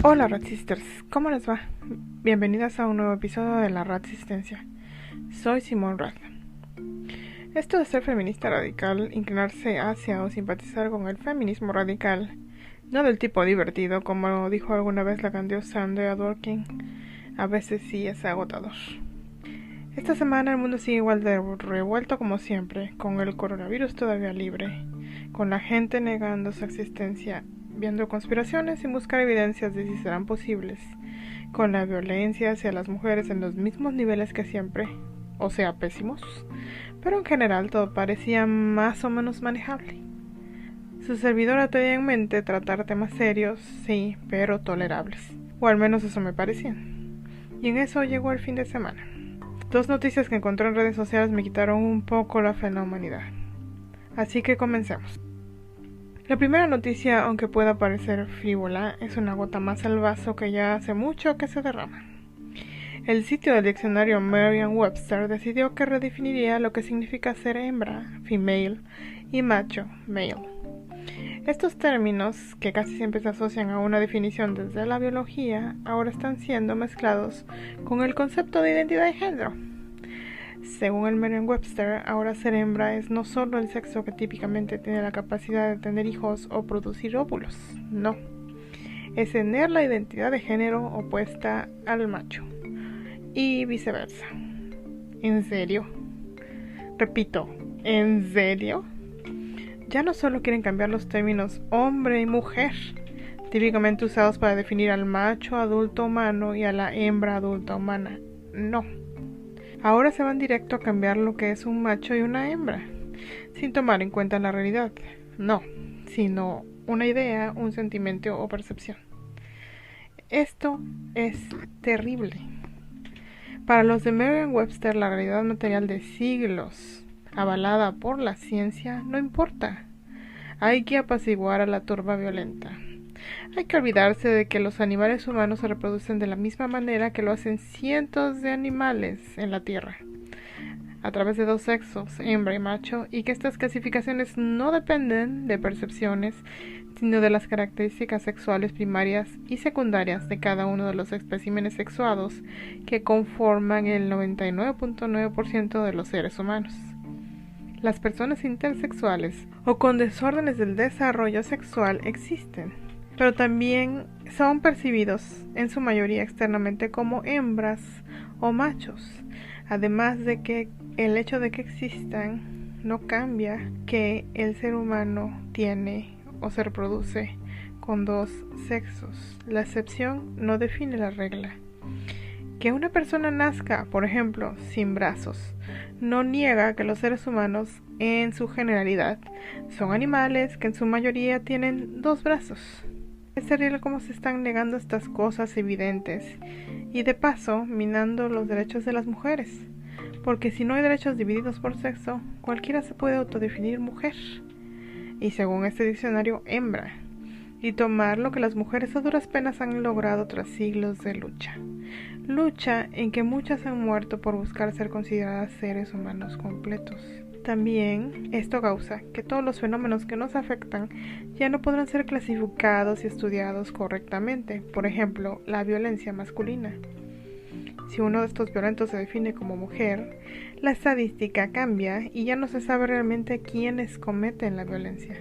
Hola Rat Sisters, ¿cómo les va? Bienvenidas a un nuevo episodio de la Rasistencia. Soy Simón Rat. Esto de ser feminista radical, inclinarse hacia o simpatizar con el feminismo radical, no del tipo divertido, como dijo alguna vez la grandiosa Andrea Dworkin, a veces sí es agotador. Esta semana el mundo sigue igual de revuelto como siempre, con el coronavirus todavía libre, con la gente negando su existencia, viendo conspiraciones sin buscar evidencias de si serán posibles, con la violencia hacia las mujeres en los mismos niveles que siempre, o sea, pésimos, pero en general todo parecía más o menos manejable. Su servidora tenía en mente tratar temas serios, sí, pero tolerables, o al menos eso me parecían. Y en eso llegó el fin de semana. Dos noticias que encontré en redes sociales me quitaron un poco la fe en la humanidad. Así que comencemos. La primera noticia, aunque pueda parecer frívola, es una gota más al vaso que ya hace mucho que se derrama. El sitio del diccionario Merriam-Webster decidió que redefiniría lo que significa ser hembra, female, y macho, male. Estos términos, que casi siempre se asocian a una definición desde la biología, ahora están siendo mezclados con el concepto de identidad de género. Según el Merriam-Webster, ahora ser hembra es no solo el sexo que típicamente tiene la capacidad de tener hijos o producir óvulos, no. Es tener la identidad de género opuesta al macho. Y viceversa. ¿En serio? Repito, ¿en serio? Ya no solo quieren cambiar los términos hombre y mujer, típicamente usados para definir al macho adulto humano y a la hembra adulta humana. No. Ahora se van directo a cambiar lo que es un macho y una hembra, sin tomar en cuenta la realidad. No, sino una idea, un sentimiento o percepción. Esto es terrible. Para los de Merriam-Webster, la realidad material de siglos, avalada por la ciencia, no importa. Hay que apaciguar a la turba violenta. Hay que olvidarse de que los animales humanos se reproducen de la misma manera que lo hacen cientos de animales en la Tierra, a través de dos sexos, hembra y macho, y que estas clasificaciones no dependen de percepciones, sino de las características sexuales primarias y secundarias de cada uno de los especímenes sexuados que conforman el 99.9% de los seres humanos. Las personas intersexuales o con desórdenes del desarrollo sexual existen, pero también son percibidos en su mayoría externamente como hembras o machos, además de que el hecho de que existan no cambia que el ser humano tiene o se reproduce con dos sexos. La excepción no define la regla. Que una persona nazca, por ejemplo, sin brazos, no niega que los seres humanos, en su generalidad, son animales que en su mayoría tienen dos brazos. Es terrible cómo se están negando estas cosas evidentes y de paso minando los derechos de las mujeres, porque si no hay derechos divididos por sexo, cualquiera se puede autodefinir mujer, y según este diccionario, hembra, y tomar lo que las mujeres a duras penas han logrado tras siglos de lucha. Lucha en que muchas han muerto por buscar ser consideradas seres humanos completos. También esto causa que todos los fenómenos que nos afectan ya no podrán ser clasificados y estudiados correctamente. Por ejemplo, la violencia masculina. Si uno de estos violentos se define como mujer, la estadística cambia y ya no se sabe realmente quiénes cometen la violencia.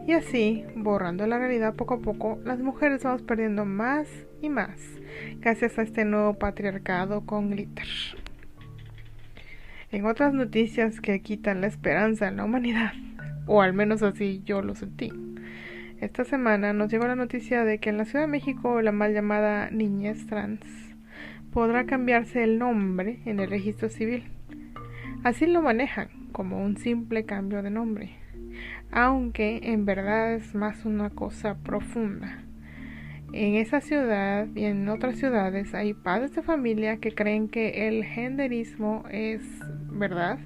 Y así, borrando la realidad poco a poco, las mujeres vamos perdiendo más y más, gracias a este nuevo patriarcado con glitter. En otras noticias que quitan la esperanza en la humanidad, o al menos así yo lo sentí, esta semana nos llegó la noticia de que en la Ciudad de México la mal llamada niñez trans podrá cambiarse el nombre en el registro civil. Así lo manejan, como un simple cambio de nombre, aunque en verdad es más una cosa profunda. En esa ciudad y en otras ciudades hay padres de familia que creen que el genderismo es verdad,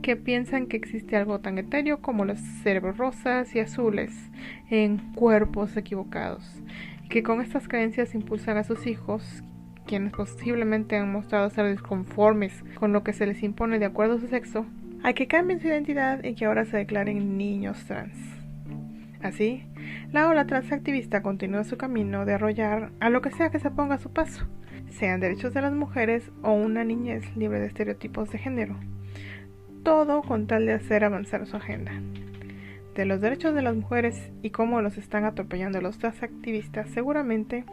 que piensan que existe algo tan etéreo como los cerebros rosas y azules en cuerpos equivocados, y que con estas creencias impulsan a sus hijos, quienes posiblemente han mostrado ser disconformes con lo que se les impone de acuerdo a su sexo, a que cambien su identidad y que ahora se declaren niños trans. Así, La ola transactivista continúa su camino de arrollar a lo que sea que se ponga a su paso, sean derechos de las mujeres o una niñez libre de estereotipos de género, todo con tal de hacer avanzar su agenda. De los derechos de las mujeres y cómo los están atropellando los transactivistas, seguramente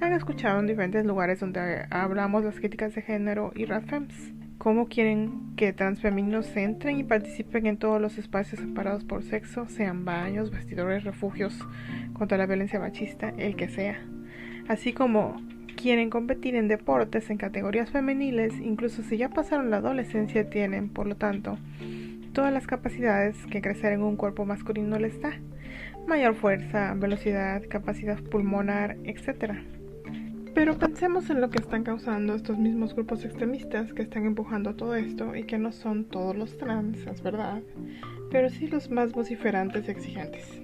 han escuchado en diferentes lugares donde hablamos las críticas de género y radfems. Cómo quieren que transfemeninos entren y participen en todos los espacios separados por sexo, sean baños, vestidores, refugios contra la violencia machista, el que sea. Así como quieren competir en deportes en categorías femeniles, incluso si ya pasaron la adolescencia, tienen, por lo tanto, todas las capacidades que crecer en un cuerpo masculino les da. Mayor fuerza, velocidad, capacidad pulmonar, etc. Pero pensemos en lo que están causando estos mismos grupos extremistas que están empujando todo esto y que no son todos los trans, es verdad, pero sí los más vociferantes y exigentes.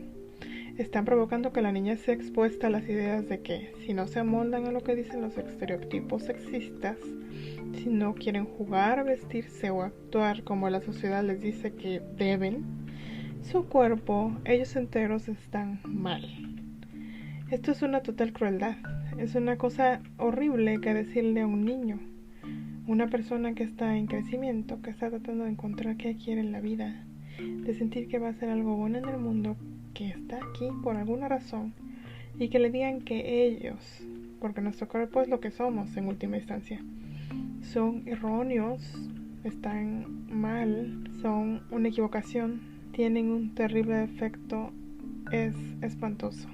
Están provocando que la niña sea expuesta a las ideas de que, si no se amoldan a lo que dicen los estereotipos sexistas, si no quieren jugar, vestirse o actuar como la sociedad les dice que deben, su cuerpo, ellos enteros están mal. Esto es una total crueldad. Es una cosa horrible que decirle a un niño, una persona que está en crecimiento, que está tratando de encontrar qué quiere en la vida, de sentir que va a hacer algo bueno en el mundo, que está aquí por alguna razón, y que le digan que ellos, porque nuestro cuerpo es lo que somos en última instancia, son erróneos, están mal, son una equivocación, tienen un terrible efecto, es espantoso.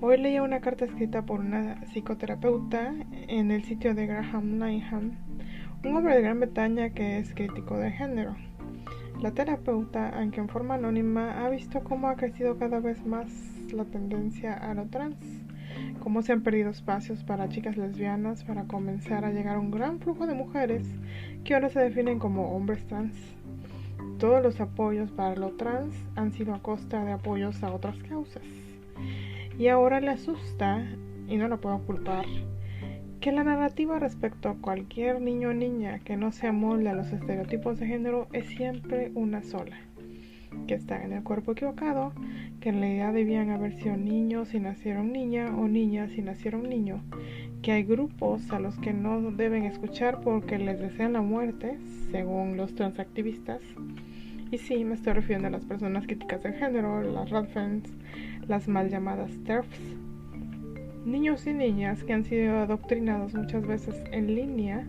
Hoy leía una carta escrita por una psicoterapeuta en el sitio de Graham Linehan, un hombre de Gran Bretaña que es crítico de género. La terapeuta, aunque en forma anónima, ha visto cómo ha crecido cada vez más la tendencia a lo trans, cómo se han perdido espacios para chicas lesbianas para comenzar a llegar a un gran flujo de mujeres que ahora se definen como hombres trans. Todos los apoyos para lo trans han sido a costa de apoyos a otras causas. Y ahora le asusta, y no lo puedo culpar, que la narrativa respecto a cualquier niño o niña que no se amolde a los estereotipos de género es siempre una sola, que están en el cuerpo equivocado, que en realidad debían haber sido niños si nacieron niña o niñas si nacieron niño, que hay grupos a los que no deben escuchar porque les desean la muerte, según los transactivistas. Y sí, me estoy refiriendo a las personas críticas del género, las radfems, las mal llamadas TERFs, niños y niñas que han sido adoctrinados muchas veces en línea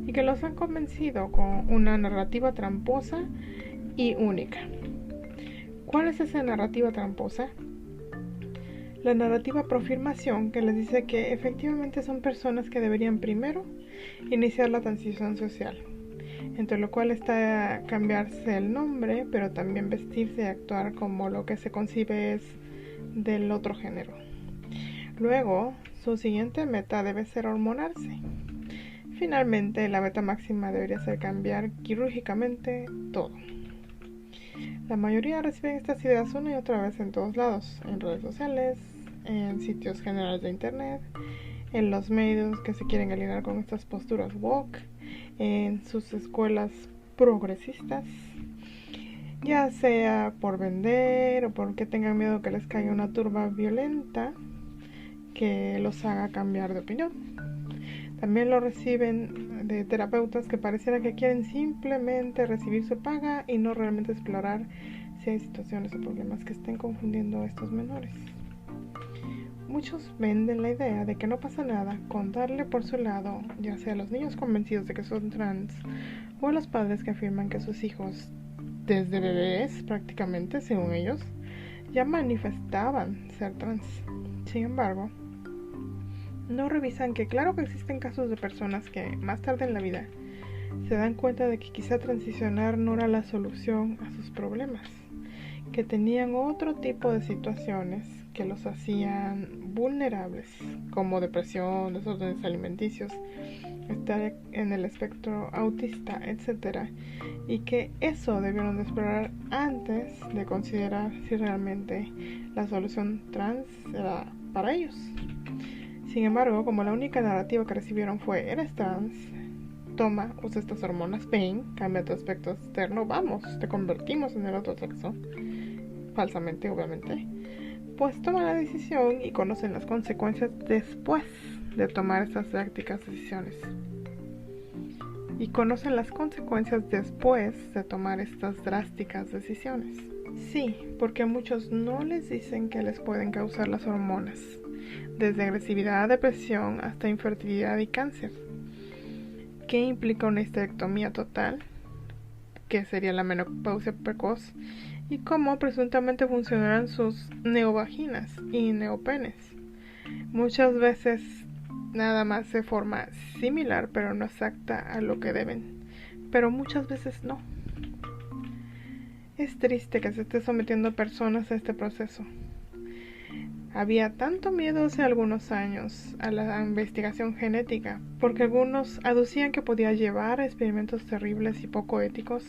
y que los han convencido con una narrativa tramposa y única. ¿Cuál es esa narrativa tramposa? La narrativa profirmación, que les dice que efectivamente son personas que deberían primero iniciar la transición social, entre lo cual está cambiarse el nombre, pero también vestirse y actuar como lo que se concibe es del otro género. Luego, su siguiente meta debe ser hormonarse. Finalmente, la meta máxima debería ser cambiar quirúrgicamente todo. La mayoría reciben estas ideas una y otra vez en todos lados, en redes sociales, en sitios generales de internet, en los medios que se quieren alinear con estas posturas woke, en sus escuelas progresistas, ya sea por vender o porque tengan miedo que les caiga una turba violenta que los haga cambiar de opinión. También lo reciben de terapeutas que pareciera que quieren simplemente recibir su paga y no realmente explorar si hay situaciones o problemas que estén confundiendo a estos menores. Muchos venden la idea de que no pasa nada con darle por su lado, ya sea a los niños convencidos de que son trans o a los padres que afirman que sus hijos, desde bebés prácticamente, según ellos, ya manifestaban ser trans. Sin embargo, no revisan que claro que existen casos de personas que más tarde en la vida se dan cuenta de que quizá transicionar no era la solución a sus problemas, que tenían otro tipo de situaciones que los hacían vulnerables, como depresión, desórdenes alimenticios, estar en el espectro autista, etc. Y que eso debieron de explorar antes de considerar si realmente la solución trans era para ellos. Sin embargo, como la única narrativa que recibieron fue eres trans, toma, usa estas hormonas, ven, cambia tu aspecto externo, vamos, te convertimos en el otro sexo, falsamente obviamente, pues toman la decisión y conocen las consecuencias después de tomar estas drásticas decisiones. Y conocen las consecuencias después de tomar estas drásticas decisiones. Sí, porque a muchos no les dicen que les pueden causar las hormonas, desde agresividad, depresión hasta infertilidad y cáncer. ¿Qué implica una histerectomía total? ¿Qué sería la menopausia precoz? Y cómo presuntamente funcionarán sus neovaginas y neopenes. Muchas veces nada más de forma similar, pero no exacta a lo que deben. Pero muchas veces no. Es triste que se esté sometiendo a personas a este proceso. Había tanto miedo hace algunos años a la investigación genética, porque algunos aducían que podía llevar a experimentos terribles y poco éticos.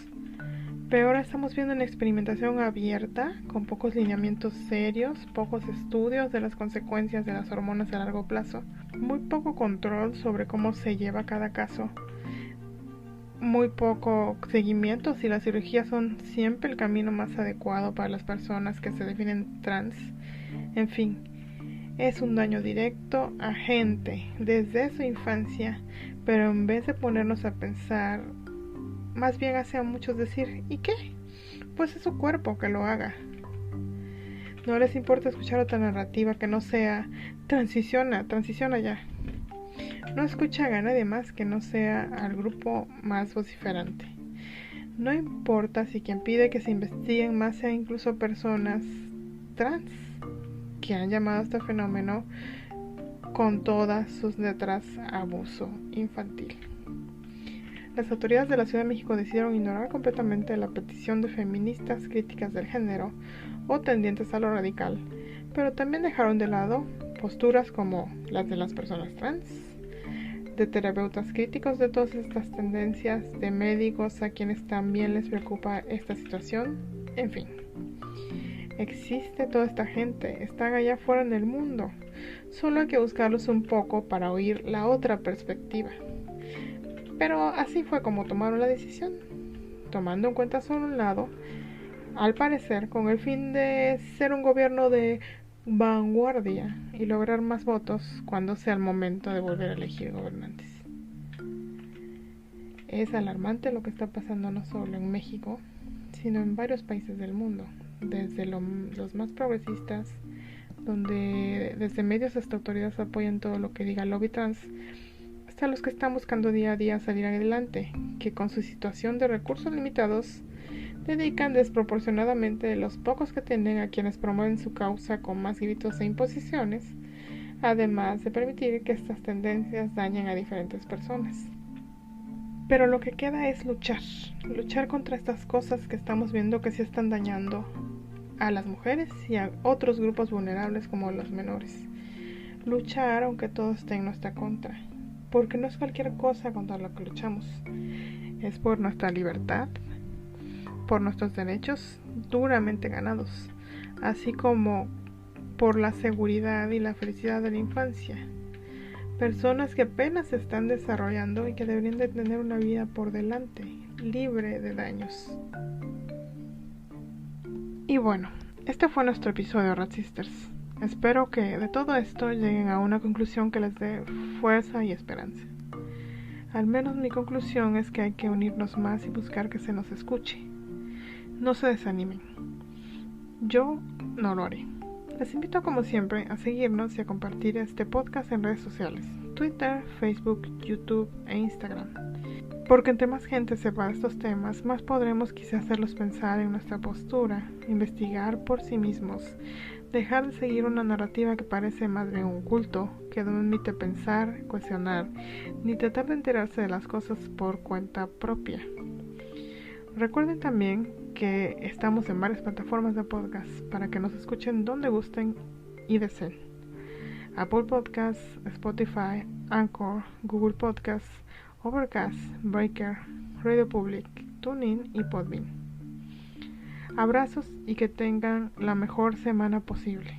Pero ahora estamos viendo una experimentación abierta, con pocos lineamientos serios, pocos estudios de las consecuencias de las hormonas a largo plazo, muy poco control sobre cómo se lleva cada caso, muy poco seguimiento si las cirugías son siempre el camino más adecuado para las personas que se definen trans. En fin, es un daño directo a gente desde su infancia, pero en vez de ponernos a pensar, más bien hace a muchos decir, ¿y qué? Pues es su cuerpo, que lo haga. No les importa escuchar otra narrativa que no sea transiciona ya. No escuchan a nadie más que no sea al grupo más vociferante. No importa si quien pide que se investiguen más sea incluso personas trans que han llamado a este fenómeno con todas sus letras abuso infantil. Las autoridades de la Ciudad de México decidieron ignorar completamente la petición de feministas críticas del género o tendientes a lo radical, pero también dejaron de lado posturas como las de las personas trans, de terapeutas críticos de todas estas tendencias, de médicos a quienes también les preocupa esta situación, en fin. Existe toda esta gente, están allá afuera en el mundo, solo hay que buscarlos un poco para oír la otra perspectiva. Pero así fue como tomaron la decisión, tomando en cuenta solo un lado, al parecer con el fin de ser un gobierno de vanguardia y lograr más votos cuando sea el momento de volver a elegir gobernantes. Es alarmante lo que está pasando no solo en México, sino en varios países del mundo, desde los más progresistas, donde desde medios hasta autoridades apoyan todo lo que diga el lobby trans, hasta los que están buscando día a día salir adelante, que con su situación de recursos limitados dedican desproporcionadamente los pocos que tienen a quienes promueven su causa con más gritos e imposiciones, además de permitir que estas tendencias dañen a diferentes personas. Pero lo que queda es luchar contra estas cosas que estamos viendo que se están dañando a las mujeres y a otros grupos vulnerables como los menores. Luchar aunque todo esté en nuestra contra, porque no es cualquier cosa contra lo que luchamos, es por nuestra libertad, por nuestros derechos duramente ganados, así como por la seguridad y la felicidad de la infancia. Personas que apenas se están desarrollando y que deberían de tener una vida por delante, libre de daños. Y bueno, este fue nuestro episodio de Rat Sisters. Espero que de todo esto lleguen a una conclusión que les dé fuerza y esperanza. Al menos mi conclusión es que hay que unirnos más y buscar que se nos escuche. No se desanimen. Yo no lo haré. Les invito como siempre a seguirnos y a compartir este podcast en redes sociales, Twitter, Facebook, YouTube e Instagram. Porque entre más gente sepa de estos temas, más podremos quizá hacerlos pensar en nuestra postura, investigar por sí mismos, dejar de seguir una narrativa que parece más bien un culto, que no admite pensar, cuestionar, ni tratar de enterarse de las cosas por cuenta propia. Recuerden también que estamos en varias plataformas de podcast para que nos escuchen donde gusten y deseen. Apple Podcasts, Spotify, Anchor, Google Podcasts, Overcast, Breaker, Radio Public, TuneIn y Podbean. Abrazos y que tengan la mejor semana posible.